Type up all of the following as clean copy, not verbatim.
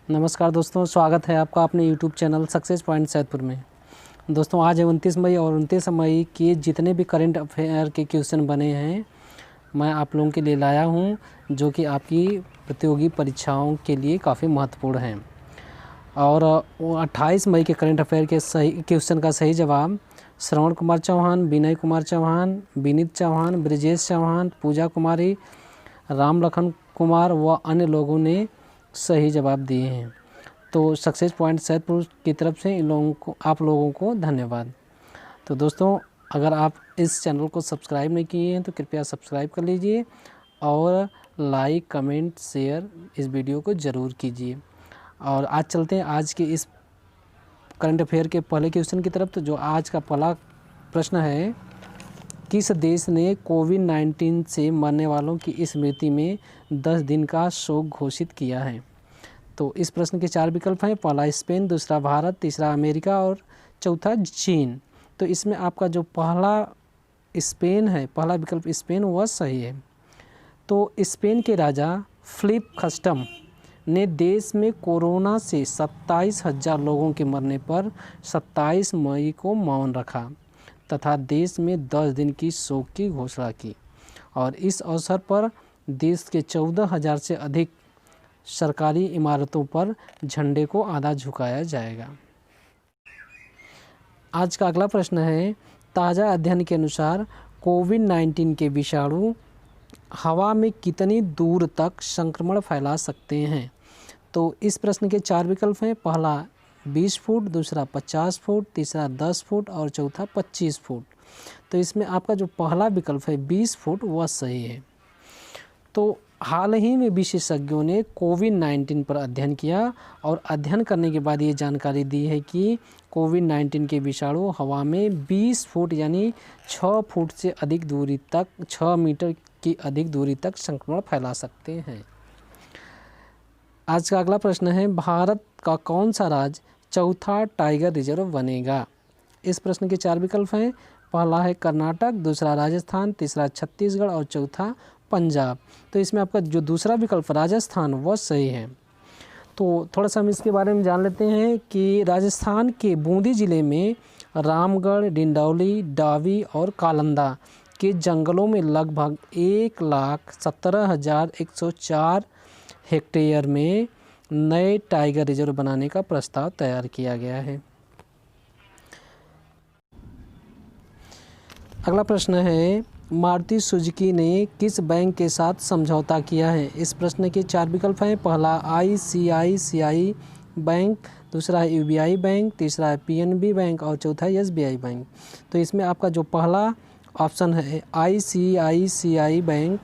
नमस्कार दोस्तों, स्वागत है आपका अपने YouTube channel success point Saidpur में। दोस्तों आज है 29 मई और 29 मई के जितने भी करंट अफेयर के क्वेश्चन बने हैं मैं आप लोगों के लिए लाया हूं, जो कि आपकी प्रतियोगी परीक्षाओं के लिए काफ़ी महत्वपूर्ण हैं। और 28 मई के करंट अफेयर के सही क्वेश्चन का सही जवाब श्रवण कुमार चौहान, विनय कुमार चौहान, विनीत चौहान, ब्रिजेश चौहान, पूजा कुमारी, राम लखन कुमार व अन्य लोगों ने सही जवाब दिए हैं। तो सक्सेस पॉइंट सैदपुर की तरफ से आप लोगों को धन्यवाद। तो दोस्तों, अगर आप इस चैनल को सब्सक्राइब नहीं किए हैं तो कृपया सब्सक्राइब कर लीजिए और लाइक, कमेंट, शेयर इस वीडियो को ज़रूर कीजिए। और आज चलते हैं आज के इस करंट अफेयर के पहले क्वेश्चन की तरफ। तो जो आज का पहला प्रश्न है, किस देश ने कोविड-19 से मरने वालों की स्मृति में 10 दिन का शोक घोषित किया है? तो इस प्रश्न के 4 विकल्प हैं। पहला स्पेन, दूसरा भारत, तीसरा अमेरिका और चौथा चीन। तो इसमें आपका जो पहला स्पेन है, पहला विकल्प स्पेन, वह सही है। तो स्पेन के राजा फिलिप कस्टम ने देश में कोरोना से 27,000 लोगों के मरने पर 27 मई को मौन रखा तथा देश में 10 दिन की शोक की घोषणा की। और इस अवसर पर देश के 14,000 से अधिक सरकारी इमारतों पर झंडे को आधा झुकाया जाएगा। आज का अगला प्रश्न है, ताज़ा अध्ययन के अनुसार कोविड-19 के विषाणु हवा में कितनी दूर तक संक्रमण फैला सकते हैं? तो इस प्रश्न के 4 विकल्प हैं। पहला 20 फुट, दूसरा 50 फुट, तीसरा 10 फुट और चौथा 25 फुट। तो इसमें आपका जो पहला विकल्प है 20 फुट वह सही है। तो हाल ही में विशेषज्ञों ने कोविड-19 पर अध्ययन किया और अध्ययन करने के बाद ये जानकारी दी है कि कोविड-19 के विषाणु हवा में 20 फुट यानी 6 फुट से अधिक दूरी तक, 6 मीटर की अधिक दूरी तक संक्रमण फैला सकते हैं। आज का अगला प्रश्न है, भारत का कौन सा राज्य चौथा टाइगर रिजर्व बनेगा? इस प्रश्न के 4 विकल्प हैं। पहला है कर्नाटक, दूसरा राजस्थान, तीसरा छत्तीसगढ़ और चौथा पंजाब। तो इसमें आपका जो दूसरा विकल्प राजस्थान वह सही है। तो थोड़ा सा हम इसके बारे में जान लेते हैं कि राजस्थान के बूंदी ज़िले में रामगढ़, डिंडौली, डावी और कालंदा के जंगलों में लगभग 1,17,104 हेक्टेयर में नए टाइगर रिजर्व बनाने का प्रस्ताव तैयार किया गया है। अगला प्रश्न है, मारुति सुजुकी ने किस बैंक के साथ समझौता किया है? इस प्रश्न के 4 विकल्प हैं। पहला ICICI बैंक, दूसरा है UBI बैंक, तीसरा है PNB बैंक और चौथा है SBI बैंक। तो इसमें आपका जो पहला ऑप्शन है ICICI बैंक,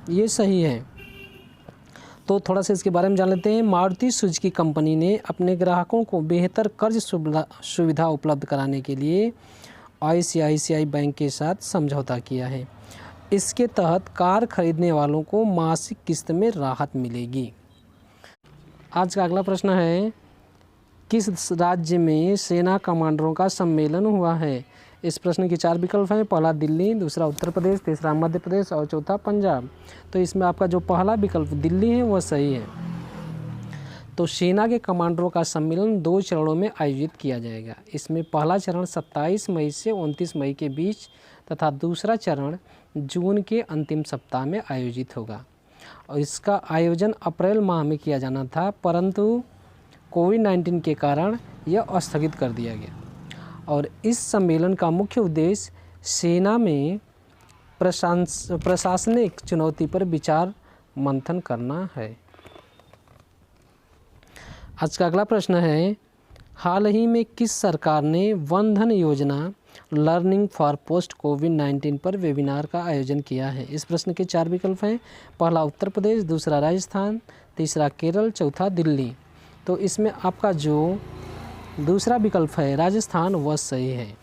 ये सही है। तो थोड़ा सा इसके बारे में जान लेते हैं। मारुति सुजुकी कंपनी ने अपने ग्राहकों को बेहतर कर्ज सुविधा उपलब्ध कराने के लिए ICICI बैंक के साथ समझौता किया है। इसके तहत कार खरीदने वालों को मासिक किस्त में राहत मिलेगी। आज का अगला प्रश्न है, किस राज्य में सेना कमांडरों का सम्मेलन हुआ है? इस प्रश्न के 4 विकल्प हैं। पहला दिल्ली, दूसरा उत्तर प्रदेश, तीसरा मध्य प्रदेश और चौथा पंजाब। तो इसमें आपका जो पहला विकल्प दिल्ली है वह सही है। तो सेना के कमांडरों का सम्मेलन 2 चरणों में आयोजित किया जाएगा। इसमें पहला चरण 27 मई से 29 मई के बीच तथा दूसरा चरण जून के अंतिम सप्ताह में आयोजित होगा। और इसका आयोजन अप्रैल माह में किया जाना था, परंतु कोविड-19 के कारण यह स्थगित कर दिया गया। और इस सम्मेलन का मुख्य उद्देश्य सेना में प्रशासनिक चुनौती पर विचार मंथन करना है। आज का अगला प्रश्न है, हाल ही में किस सरकार ने वन धन योजना लर्निंग फॉर पोस्ट कोविड-19 पर वेबिनार का आयोजन किया है? इस प्रश्न के 4 विकल्प हैं। पहला उत्तर प्रदेश, दूसरा राजस्थान, तीसरा केरल, चौथा दिल्ली। तो इसमें आपका जो दूसरा विकल्प है राजस्थान वह सही है।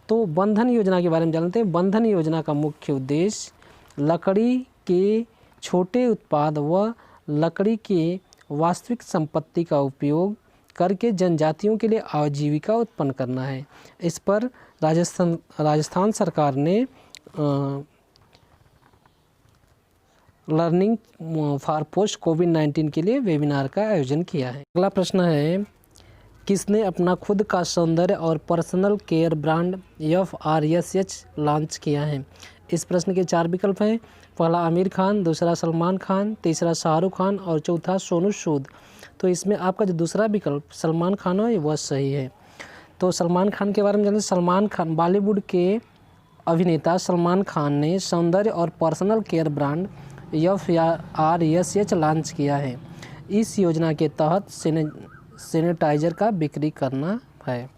तो वन धन योजना के बारे में जानते हैं। वन धन योजना का मुख्य उद्देश्य लकड़ी के छोटे उत्पाद व लकड़ी के वास्तविक संपत्ति का उपयोग करके जनजातियों के लिए आजीविका उत्पन्न करना है। इस पर राजस्थान सरकार ने लर्निंग फॉर पोस्ट कोविड-19 के लिए वेबिनार का आयोजन किया है। अगला प्रश्न है, किसने अपना खुद का सौंदर्य और personal care brand FRSH launch किया है? इस प्रश्न के 4 विकल्प हैं। पहला आमिर खान, दूसरा सलमान खान, तीसरा शाहरुख खान और चौथा सोनू सूद। तो इसमें आपका जो दूसरा विकल्प सलमान खान है वह सही है। तो सलमान खान के बारे में जानें। सलमान खान, बॉलीवुड के अभिनेता सलमान खान ने सौंदर्य और personal care brand FRSH launch किया है। इस योजना के तहत सैनिटाइजर का बिक्री करना है।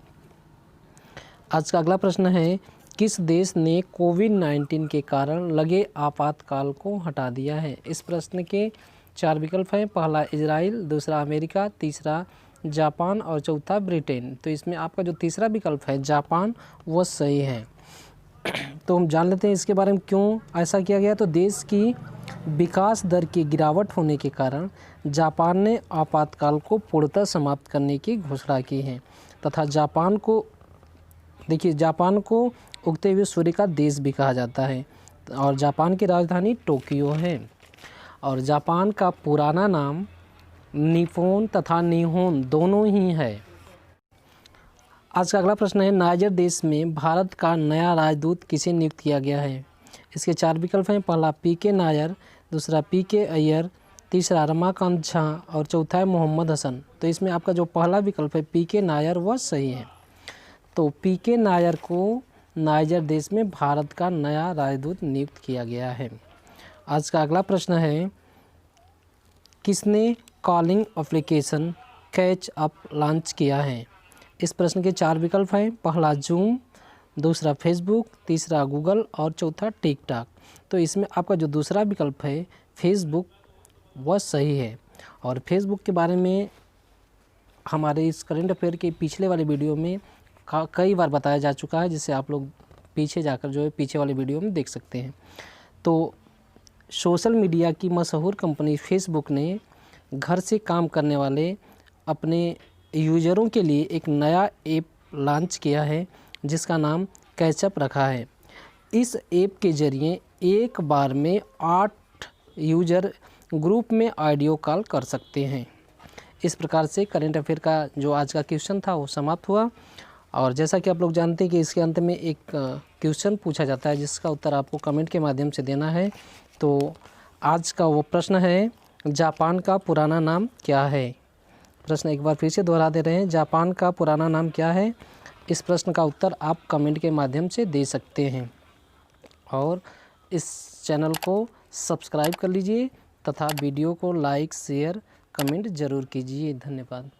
आज का अगला प्रश्न है, किस देश ने कोविड-19 के कारण लगे आपातकाल को हटा दिया है? इस प्रश्न के 4 विकल्प हैं। पहला इजराइल, दूसरा अमेरिका, तीसरा जापान और चौथा ब्रिटेन। तो इसमें आपका जो तीसरा विकल्प है जापान वह सही है। तो हम जान लेते हैं इसके बारे में क्यों ऐसा किया गया। तो देश की विकास दर की गिरावट होने के कारण जापान ने आपातकाल को पूर्णतः समाप्त करने की घोषणा की है तथा जापान को उगते हुए सूर्य का देश भी कहा जाता है और जापान की राजधानी टोक्यो है और जापान का पुराना नाम निप्पॉन तथा निहोन दोनों ही है। आज का अगला प्रश्न है, नाइजर देश में भारत का नया राजदूत किसे नियुक्त किया गया है? इसके 4 विकल्प हैं। पहला PK नायर, दूसरा PK अय्यर, तीसरा रमाकांत झा और चौथा है मोहम्मद हसन। तो इसमें आपका जो पहला विकल्प है PK नायर वह सही है। तो PK नायर को नाइजर देश में भारत का नया राजदूत नियुक्त किया गया है। आज का अगला प्रश्न है, किसने calling application catch up launch किया है? इस प्रश्न के 4 विकल्प हैं। पहला जूम, दूसरा फेसबुक, तीसरा गूगल और चौथा टिकटॉक। तो इसमें आपका जो दूसरा विकल्प है फेसबुक वह सही है और फेसबुक के बारे में हमारे इस करंट अफेयर के पिछले वाले वीडियो में कई बार बताया जा चुका है, जिससे आप लोग पीछे जाकर जो है पीछे वाले वीडियो में देख सकते हैं। तो सोशल मीडिया की मशहूर कंपनी फेसबुक ने घर से काम करने वाले अपने यूजरों के लिए एक नया ऐप लॉन्च किया है जिसका नाम कैचअप रखा है। इस ऐप के ज़रिए एक बार में 8 यूजर ग्रुप में ऑडियो कॉल कर सकते हैं। इस प्रकार से करंट अफेयर का जो आज का क्वेश्चन था वो समाप्त हुआ और जैसा कि आप लोग जानते हैं कि इसके अंत में एक क्वेश्चन पूछा जाता है जिसका उत्तर आपको कमेंट के माध्यम से देना है। तो आज का वो प्रश्न है, जापान का पुराना नाम क्या है? प्रश्न एक बार फिर से दोहरा दे रहे हैं, जापान का पुराना नाम क्या है? इस प्रश्न का उत्तर आप कमेंट के माध्यम से दे सकते हैं और इस चैनल को सब्सक्राइब कर लीजिए तथा वीडियो को लाइक, शेयर, कमेंट ज़रूर कीजिए। धन्यवाद।